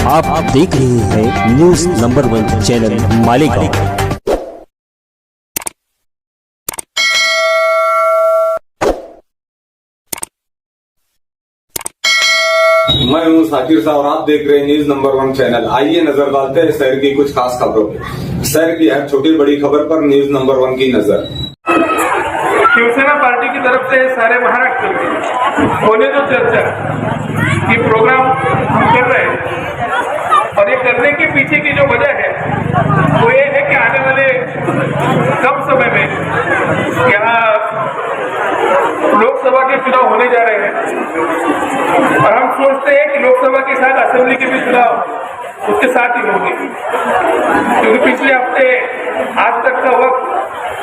आप देख रहे हैं न्यूज नंबर 1 चैनल मालेगांव। मैं हूं साकिर साहब और आप देख रहे हैं न्यूज नंबर 1 चैनल। आइए नजर डालते हैं शहर की कुछ खास खबरों पे। शहर की हर छोटी बड़ी खबर पर न्यूज नंबर 1 की नजर। शिवसेना पार्टी की तरफ से सारे महाराष्ट्र में होने जो चर्चा ये प्रोग्राम हम कर रहे हैं और ये करने के पीछे की जो वजह है वो ये है कि आने वाले कम समय में यहाँ लोकसभा के चुनाव होने जा रहे हैं और हम सोचते हैं कि लोकसभा के साथ असेंबली के भी चुनाव उसके साथ ही होंगे, क्योंकि पिछले हफ्ते आज तक का वक्त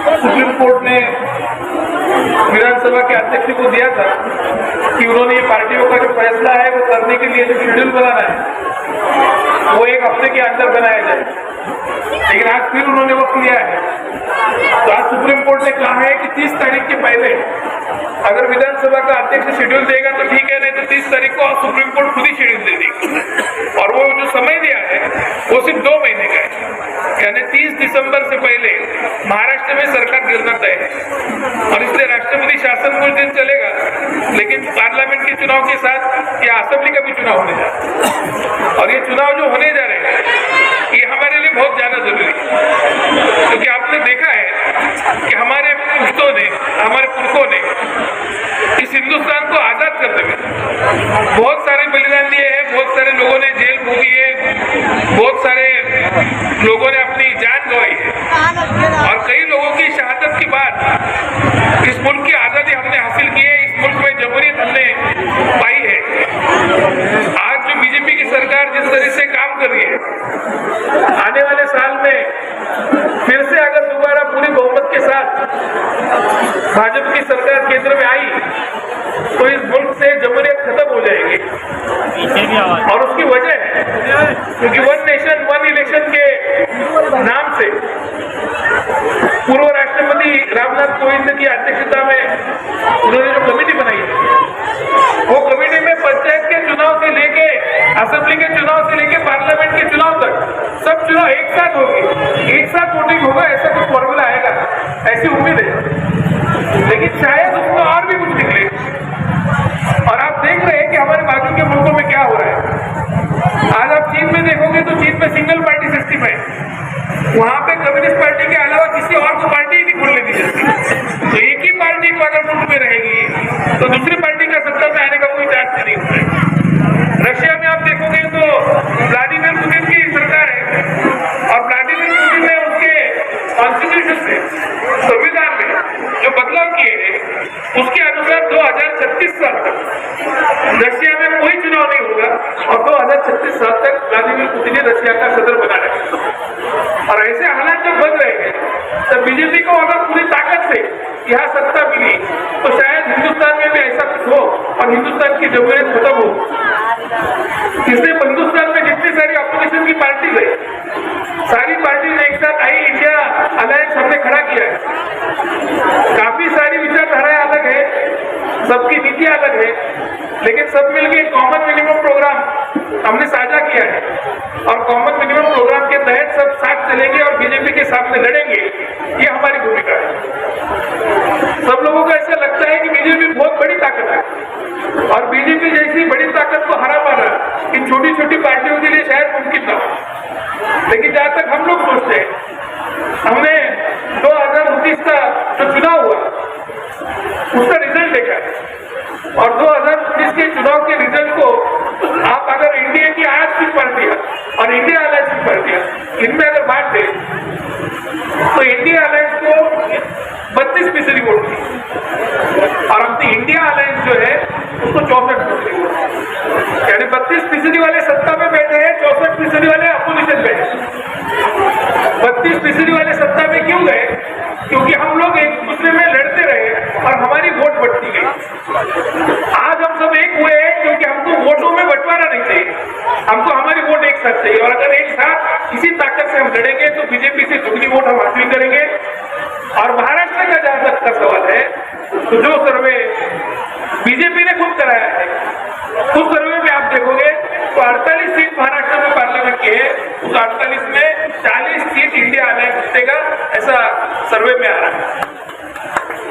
सुप्रीम कोर्ट ने विधानसभा के अध्यक्ष को दिया था कि उन्होंने ये पार्टियों का जो फैसला है वो करने के लिए जो शेड्यूल बनाना है वो एक हफ्ते के अंदर बनाया जाए, लेकिन आज फिर उन्होंने वक्त लिया है। तो आज सुप्रीम कोर्ट ने कहा है कि 30 तारीख के पहले अगर विधानसभा का अध्यक्ष शेड्यूल देगा तो ठीक है, नहीं तो 30 तारीख को सुप्रीम कोर्ट खुद ही शेड्यूल दे देगी। और वो जो समय दिया है वो सिर्फ 2 महीने का है, यानी 30 दिसंबर से पहले महाराष्ट्र में सरकार गिरना तय है और इसलिए राष्ट्रपति शासन कुछ दिन चलेगा, लेकिन पार्लियामेंट के चुनाव के साथ या असेंबली का भी चुनाव होने जा रहा है। और ये चुनाव जो होने जा रहे हैं ये हमारे लिए बहुत ज्यादा जरूरी है, क्योंकि आपने देखा है कि हमारे पुश्तों ने, हमारे पुरखों ने इस हिंदुस्तान को आजाद करने में बहुत सारे बलिदान दिए हैं, बहुत सारे लोगों ने जेल भोगी है, बहुत सारे लोगों ने अपनी जान गंवाई है और कई लोगों की शहादत के बाद इस मुल्क की आजादी हमने हासिल की है, इस मुल्क में जमहूरियत हमने पाई है। आज जो बीजेपी की सरकार जिस तरह से काम कर रही है, आने वाले साल में फिर से अगर दोबारा पूरी बहुमत के साथ भाजपा की सरकार केंद्र में आई तो इस मुल्क से जमहूरियत खत्म हो जाएगी। और उसकी वजह है क्योंकि 1 नेशन 1 इलेक्शन के नाम से पूर्व राष्ट्रपति रामनाथ कोविंद की अध्यक्षता में उन्होंने जो कमेटी बनाई है वो कमेटी में पंचायत के चुनाव से लेके असेंबली के चुनाव से लेके पार्लियामेंट के चुनाव तक सब चुनाव एक साथ होंगे, एक साथ वोटिंग होगा, ऐसा कुछ फॉर्मूला आएगा, ऐसी उम्मीद है। लेकिन शायद उसमें और भी कुछ निकले। और आप देख रहे हैं कि हमारे बाजू के मुल्कों में क्या हो रहा है। आज आप चीन में देखोगे तो चीन में सिंगल पार्टी सिस्टम है, वहां पे कम्युनिस्ट पार्टी के अलावा किसी और को पार्टी ही नहीं खुलने दी जाती। तो एक ही पार्टी अगर मुल्क में रहेगी तो दूसरी पार्टी का सत्ता में आने का कोई चांस नहीं होता। रशिया में आप देखोगे तो व्लादिमीर पुतिन की सरकार है और व्लादिमीर पुतिन ने उसके कॉन्स्टिट्यूशन में, संविधान में जो बदलाव किए हैं उसके अनुसार 2036 साल तक रशिया में कोई चुनाव नहीं होगा और 2036 साल तक व्लादिमीर पुतिन रशिया का सदर बना रहे। और ऐसे हालात जब बन रहे हैं तब बीजेपी को अगर पूरी ताकत से यहाँ सत्ता मिली तो शायद हिंदुस्तान में भी ऐसा कुछ हो और हिंदुस्तान की जमहूरियत खत्म हो। इसलिए हिंदुस्तान में जितनी सारी अपोजिशन की पार्टी है सारी पार्टी एक साथ आई, इंडिया अलायंस हमने खड़ा किया है। काफी सारी विचारधाराएं अलग है, सबकी नीति अलग है, लेकिन सब मिलकर कॉमन मिनिमम प्रोग्राम हमने साझा किया है और कॉमन मिनिमम प्रोग्राम के तहत सब साथ चलेंगे और बीजेपी के सामने लड़ेंगे। ये हमारी भूमिका है। सब लोगों को ऐसा लगता है कि बीजेपी बहुत बड़ी ताकत है और बीजेपी जैसी बड़ी ताकत को हरा पाना इन छोटी छोटी पार्टियों के लिए शायद मुमकिन ना हो, लेकिन जहां तक हम लोग सोचते हैं, हमने 2019 का जो चुनाव हुआ उसका रिजल्ट देखा और 2019 के चुनाव के रिजल्ट को आप अगर इंडिया की आज की पार्टियां और इंडिया अलायंस की पार्टियां इनमें अगर बांट दे तो इंडिया अलायंस को 32% वोट थी और अपनी इंडिया अलायंस जो है उसको 64% वोट, यानी 32% वाले सत्ता में बैठे हैं, 64% वाले अपोजिशन में। 32% वाले सत्ता में क्यों गए? क्योंकि हम लोग एक दूसरे में लड़ते रहे और हमारी वोट बढ़ती गई। आज हम सब एक हुए हैं क्योंकि हमको वोटों में बंटवारा नहीं चाहिए, हमको हमारी वोट एक साथ चाहिए और अगर एक साथ इसी ताकत से हम लड़ेंगे तो बीजेपी से दुगनी वोट हम हासिल करेंगे। और महाराष्ट्र का जहां तक का सवाल है तो जो सर्वे बीजेपी ने खुद कराया है, उस सर्वे में आप देखोगे तो 48 सीट महाराष्ट्र में सर्वे में आ रहा है।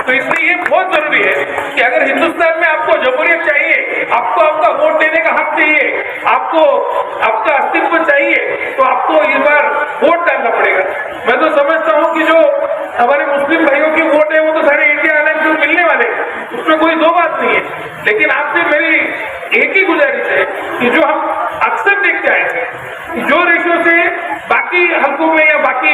तो इसलिए ये बहुत जरूरी है कि अगर हिंदुस्तान में आपको जमहूरियत चाहिए, आपको आपका वोट देने का हक चाहिए, आपको आपका अस्तित्व चाहिए, तो आपको इस बार वोट डालना पड़ेगा। मैं तो समझता हूं कि जो हमारे मुस्लिम भाइयों की वोट है वो तो सारे इंडिया अलायंस को मिलने वाले, उसमें कोई दो बात नहीं है। लेकिन आपसे मेरी एक ही गुजारिश है कि जो हम अक्सर देखते आए हैं, जो रेशो से बाकी हल्कों में या बाकी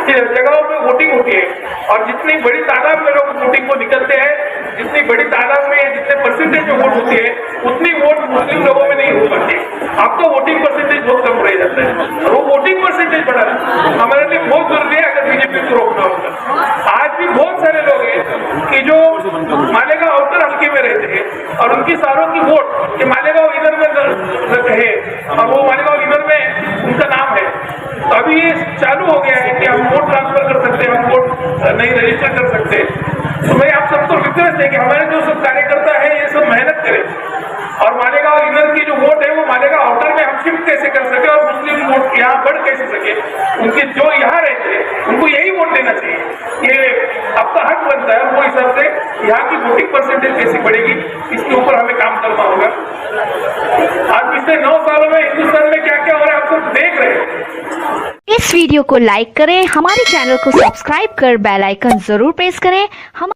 जगहों पे वोटिंग होती है और जितनी बड़ी तादाद में लोग वोटिंग को निकलते हैं, जितनी बड़ी तादाद में जितने परसेंटेज में वोट होती है, उतनी वोट मुस्लिम लोगों में नहीं हो पाती। आपका वोटिंग परसेंटेज बहुत कम रह जाता है और वो वोटिंग परसेंटेज बढ़ाना हमारे लिए बहुत जरूरी है अगर बीजेपी को रोकना होगा। आज भी बहुत सारे लोग हैं कि जो मालेगांव आउटर हल्के में रहते हैं और उनकी सारों की वोट कि मालेगांव इधर में है और वो मालेगांव इधर में उनका नाम है। तो अभी ये चालू हो गया है कि हम वोट ट्रांसफर कर सकते हैं, हम वोट नहीं रजिस्टर कर सकते हैं। तो मैं आप सबको रिक्वेस्ट है कि हमारे जो सब कार्यकर्ता है ये सब मेहनत करें और मालेगांव इधर की जो वोट है वो मालेगांव आउटर में हम शिफ्ट कैसे कर सके और मुस्लिम वोट यहाँ बढ़ कैसे सके। उनके जो यहाँ रहते हैं उनको यही वोट देना चाहिए, ये आपका हक बनता है। वो हिसाब से यहाँ की वोटिंग परसेंटेज कैसे बढ़ेगी इसके ऊपर हमें काम करना होगा। आज पिछले 9 सालों में हिंदुस्तान में क्या क्या हो रहा है आप सब देख रहे हैं। इस वीडियो को लाइक करें, हमारे चैनल को सब्सक्राइब कर बेल आइकन जरूर प्रेस करें। हम